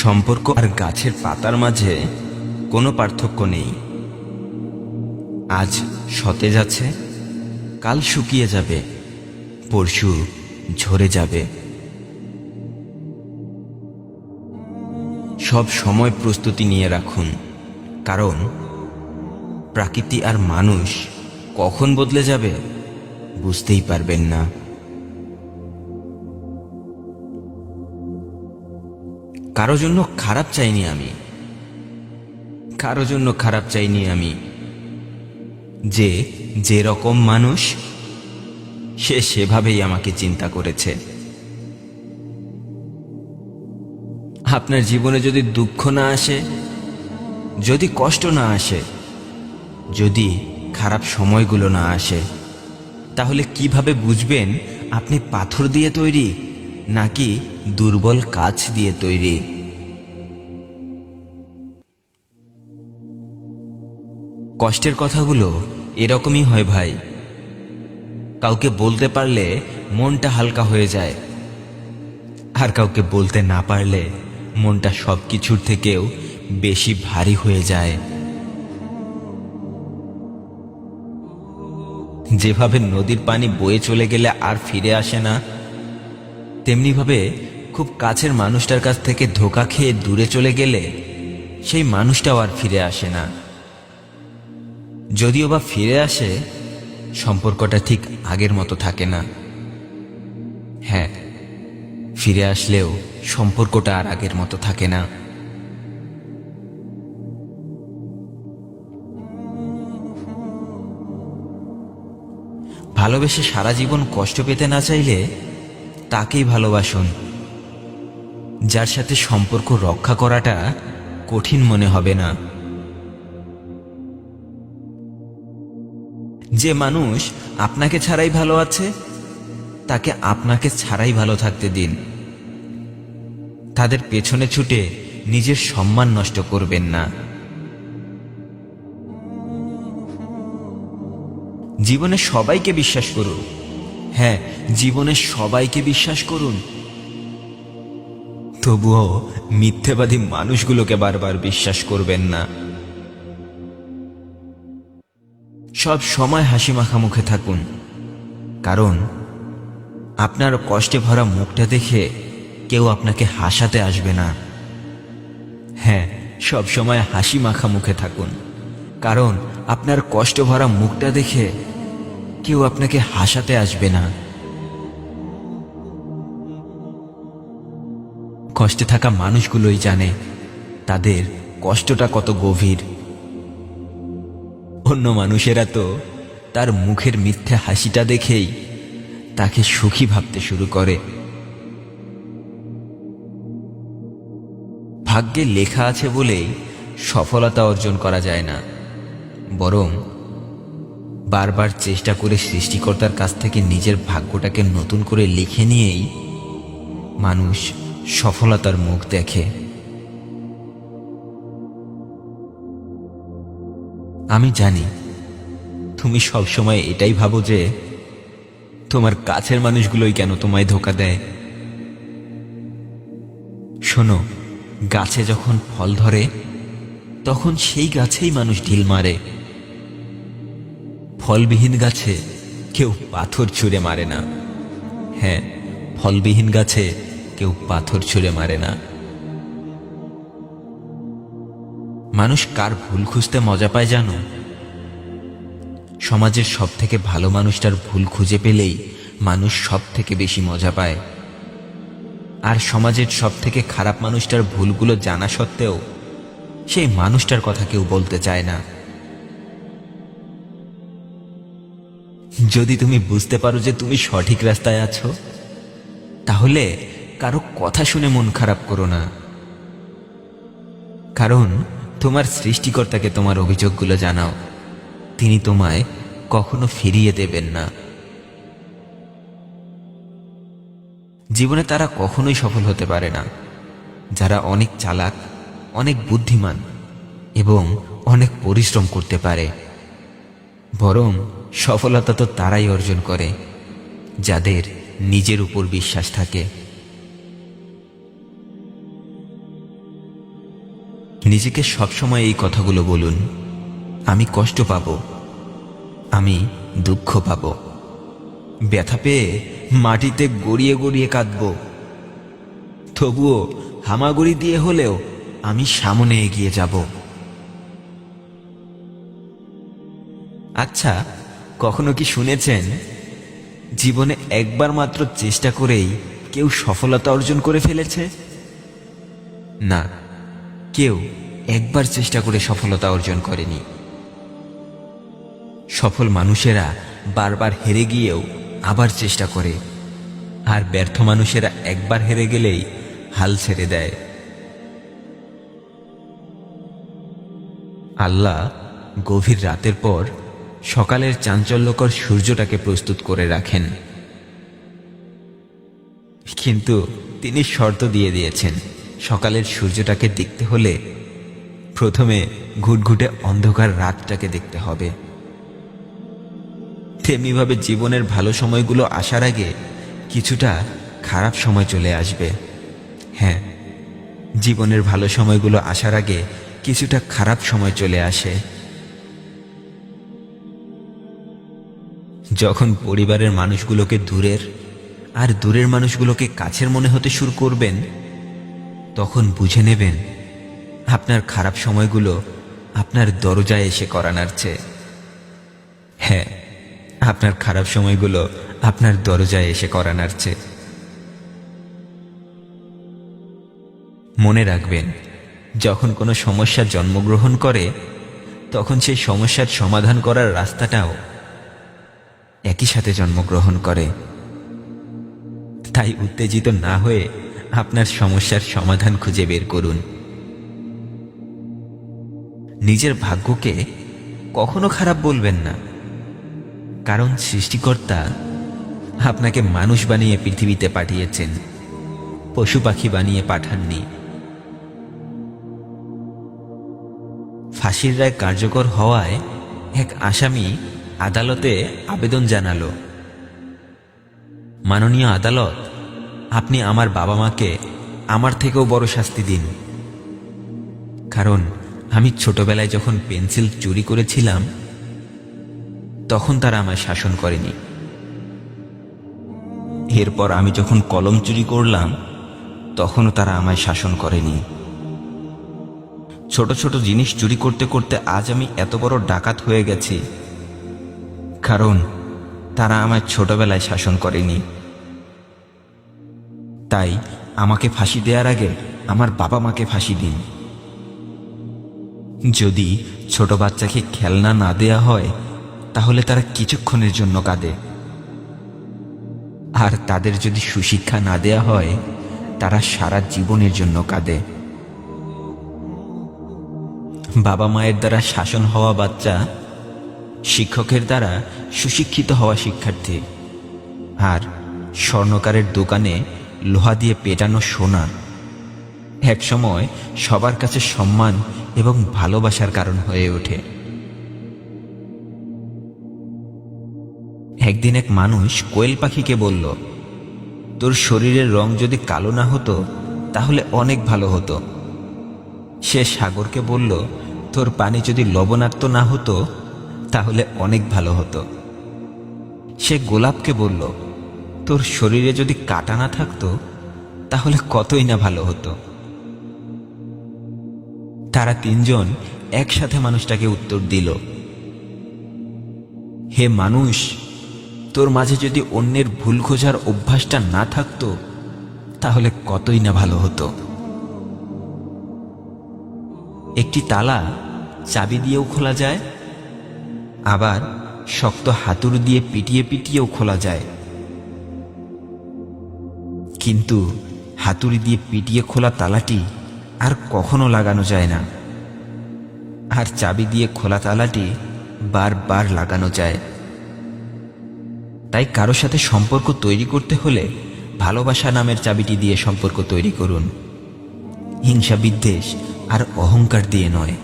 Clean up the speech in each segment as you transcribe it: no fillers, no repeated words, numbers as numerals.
সম্পর্ক আর গাছের পাতার মাঝে কোনো পার্থক্য নেই। আজ সতেজ আছে, কাল শুকিয়ে যাবে, পরশু ঝরে যাবে। সব সময় প্রস্তুতি নিয়ে রাখুন, কারণ প্রকৃতি আর মানুষ কখন বদলে যাবে বুঝতেই পারবেন না। কারো জন্য খারাপ চাইনি আমি, কারো জন্য খারাপ চাইনি আমি। যে যেরকম মানুষ সে সেভাবেই আমাকে চিন্তা করেছে। আপনার জীবনে যদি দুঃখ না আসে, যদি কষ্ট না আসে, যদি খারাপ সময়গুলো না আসে, তাহলে কিভাবে বুঝবেন আপনি পাথর দিয়ে তৈরি নাকি দুর্বল কাচ দিয়ে তৈরি? কষ্টের কথাগুলো এরকমই হয় ভাই। কাউকে বলতে পারলে মনটা হালকা হয়ে যায়, আর কাউকে বলতে না পারলে মনটা সবকিছুর থেকেও বেশি ভারী হয়ে যায়। যেভাবে নদীর পানি বয়ে চলে গেলে আর ফিরে আসে না, তেমনিভাবে খুব কাছের মানুষটার কাছ থেকে ধোঁকা খেয়ে দূরে চলে গেলে সেই মানুষটাও আর ফিরে আসে না। যদিও বা ফিরে আসে, সম্পর্কটা ঠিক আগের মতো থাকে না। হ্যাঁ, ফিরে আসলেও সম্পর্কটা আর আগের মতো থাকে না। ভালোবেসে সারা জীবন কষ্ট পেতে না চাইলে তাকেই ভালোবাসুন, যার সাথে সম্পর্ক রক্ষা করাটা কঠিন মনে হবে না। যে মানুষ আপনাকে ছাড়াই ভালো আছে, তাকে আপনাকে ছাড়াই ভালো থাকতে দিন। তাদের পেছনে ছুটে নিজের সম্মান নষ্ট করবেন না। জীবনে সবাইকে বিশ্বাস করুন। হ্যাঁ, জীবনে সবাইকে বিশ্বাস করুন, তবুও মিথ্যেবাদী মানুষগুলোকে বারবার বিশ্বাস করবেন না। সব সময় হাসি মাখা মুখে থাকুন, কারণ আপনার কষ্টে ভরা মুখটা দেখে কেউ আপনাকে হাসাতে আসবে না। হ্যাঁ, সব সময় হাসি মাখা মুখে থাকুন, কারণ আপনার কষ্ট ভরা মুখটা দেখে কেউ আপনাকে হাসাতে আসবে না। কষ্টে থাকা মানুষগুলোই জানে তাদের কষ্টটা কত গভীর। অন্য মানুষেরা তো তার মুখের মিথ্যে হাসিটা দেখেই তাকে সুখী ভাবতে শুরু করে। ভাগ্যে লেখা আছে বলেই সফলতা অর্জন করা যায় না, বরং বারবার চেষ্টা করে সৃষ্টিকর্তার কাছ থেকে নিজের ভাগ্যটাকে নতুন করে লিখে নিয়েই মানুষ সফলতার মুখ দেখে। আমি জানি তুমি সবসময় এটাই ভাবো যে তোমার কাছের মানুষগুলোই কেন তোমায় ধোঁকা দেয়। শোনো, গাছে যখন ফল ধরে তখন সেই গাছেই মানুষ ঢিল মারে। ফলবিহীন গাছে কেউ পাথর ছুঁড়ে মারে না। হ্যাঁ, ফলবিহীন গাছে কেউ পাথর ছুঁড়ে মারে না। মানুষ কার ভুল খুঁজতে মজা পায় জানো? সমাজের সব থেকে ভালো মানুষটার ভুল খুঁজে পেলেই মানুষ সব থেকে বেশি মজা পায়। আর সমাজের সব থেকে খারাপ মানুষটার ভুলগুলো জানা সত্ত্বেও সেই মানুষটার কথা কেউ বলতে চায় না। যদি তুমি বুঝতে পারো যে তুমি সঠিক রাস্তায় আছো, তাহলে কারো কথা শুনে মন খারাপ করো না, কারণ তোমার সৃষ্টিকর্তাকে তোমার অভিযোগগুলো জানাও। তিনি তোমায় কখনো ফিরিয়ে দেবেন না। জীবনে তারা কখনোই সফল হতে পারে না যারা অনেক চালাক, অনেক বুদ্ধিমান এবং অনেক পরিশ্রম করতে পারে। বরং সফলতা তো তারাই অর্জন করে যাদের নিজের উপর বিশ্বাস থাকে। নিজেকে সবসময় এই কথাগুলো বলুন, আমি কষ্ট পাব, আমি দুঃখ পাব, ব্যথা পেয়ে মাটিতে গড়িয়ে গড়িয়ে কাঁদব, তবুও হামাগুড়ি দিয়ে হলেও আমি সামনে এগিয়ে যাব। আচ্ছা, কখনো কি শুনেছেন জীবনে একবার মাত্র চেষ্টা করেই কেউ সফলতা অর্জন করে ফেলেছে? না, কেউ একবার চেষ্টা করে সফলতা অর্জন করেনি। সফল মানুষেরা বারবার হেরে গিয়েও আবার চেষ্টা করে, আর ব্যর্থ মানুষেরা একবার হেরে গেলেই হাল ছেড়ে দেয়। আল্লাহ গভীর রাতের পর সকালের চাঞ্চল্যকর সূর্যটাকে প্রস্তুত করে রাখেন, কিন্তু তিনি শর্ত দিয়ে দিয়েছেন, সকালের সূর্যটাকে দেখতে হলে প্রথমে ঘুটঘুটে অন্ধকার রাতটাকে দেখতে হবে। তেমনিভাবে জীবনের ভালো সময়গুলো আসার আগে কিছুটা খারাপ সময় চলে আসবে। হ্যাঁ, জীবনের ভালো সময়গুলো আসার আগে কিছুটা খারাপ সময় চলে আসে। যখন পরিবারের মানুষগুলোকে দূরের আর দূরের মানুষগুলোকে কাছের মনে হতে শুরু করবেন, তখন বুঝে নেবেন আপনার খারাপ সময়গুলো আপনার দরজায় এসে করা নাড়ছে। হ্যাঁ, আপনার খারাপ সময়গুলো আপনার দরজায় এসে করা নাড়ছে। মনে রাখবেন, যখন কোনো সমস্যা জন্মগ্রহণ করে, তখন সেই সমস্যার সমাধান করার রাস্তাটাও একই সাথে জন্মগ্রহণ করে। তাই উত্তেজিত না হয়ে আপনার সমস্যার সমাধান খুঁজে বের করুন। নিজের ভাগ্যকে কখনো খারাপ বলবেন না, কারণ সৃষ্টিকর্তা আপনাকে মানুষ বানিয়ে পৃথিবীতে পাঠিয়েছেন, পশু পাখি বানিয়ে পাঠাননি। ফাঁসির রায় কার্যকর হওয়ায় এক আসামি আদালতে আবেদন জানালো, মাননীয় আদালত, আপনি আমার বাবা মাকে আমার থেকেও বড় শাস্তি দিন, কারণ আমি ছোটবেলায় যখন পেন্সিল চুরি করেছিলাম তখন তারা আমায় শাসন করেনি। এরপর আমি যখন কলম চুরি করলাম তখনও তারা আমায় শাসন করেনি। ছোট ছোট জিনিস চুরি করতে করতে আজ আমি এত বড় ডাকাত হয়ে গেছি, কারণ তারা আমায় ছোটবেলায় শাসন করেনি। তাই আমাকে ফাঁসি দেওয়ার আগে আমার বাবা মাকে ফাঁসি দিন। যদি ছোট বাচ্চাকে খেলনা না দেয়া হয় তাহলে তারা কিছুক্ষণের জন্য কাঁদে, আর তাদের যদি সুশিক্ষা না দেয়া হয় তারা সারা জীবনের জন্য কাঁদে। বাবা মায়ের দ্বারা শাসন হওয়া বাচ্চা শিক্ষকের দ্বারা সুশিক্ষিত হওয়া শিক্ষার্থী, আর স্বর্ণকারের দোকানে লোহা দিয়ে পেটানো সোনা একসময় সবার কাছে সম্মান এবং ভালোবাসার কারণ হয়ে ওঠে। একদিন এক মানুষ কোয়েল পাখিকে বলল, তোর শরীরের রং যদি কালো না হতো তাহলে অনেক ভালো হতো। সে সাগরকে বলল, তোর পানি যদি লবণাক্ত না হতো তাহলে অনেক ভালো হতো। সে গোলাপকে বলল, তোর শরীরে যদি কাঁটা না থাকতো তাহলে কতই না ভালো হতো। তারা তিনজন একসাথে মানুষটাকে উত্তর দিল, হে মানুষ, তোর মাঝে যদি অন্যের ভুল খোঁজার অভ্যাসটা না থাকতো তাহলে কতই না ভালো হতো। একটি তালা চাবি দিয়েও খোলা যায়, আবার শক্ত হাতুড়ি দিয়ে পিটিয়ে পিটিয়েও খোলা যায়, কিন্তু হাতুড়ি দিয়ে পিটিয়ে খোলা তালাটি আর কখনো লাগানো যায় না, আর চাবি দিয়ে খোলা তালাটি বারবার লাগানো যায়। তাই কারো সাথে সম্পর্ক তৈরি করতে হলে ভালোবাসা নামের চাবিটি দিয়ে সম্পর্ক তৈরি করুন, হিংসা বিদ্বেষ আর অহংকার দিয়ে নয়।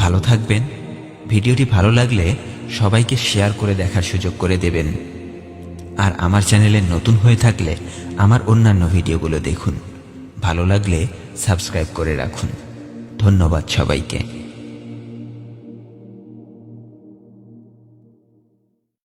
ভালো থাকবেন। ভিডিওটি ভালো লাগলে সবাইকে শেয়ার করে দেখার সুযোগ করে দেবেন, আর আমার চ্যানেলে নতুন হয়ে থাকলে আমার অন্যান্য ভিডিওগুলো দেখুন। ভালো লাগলে সাবস্ক্রাইব করে রাখুন। ধন্যবাদ সবাইকে।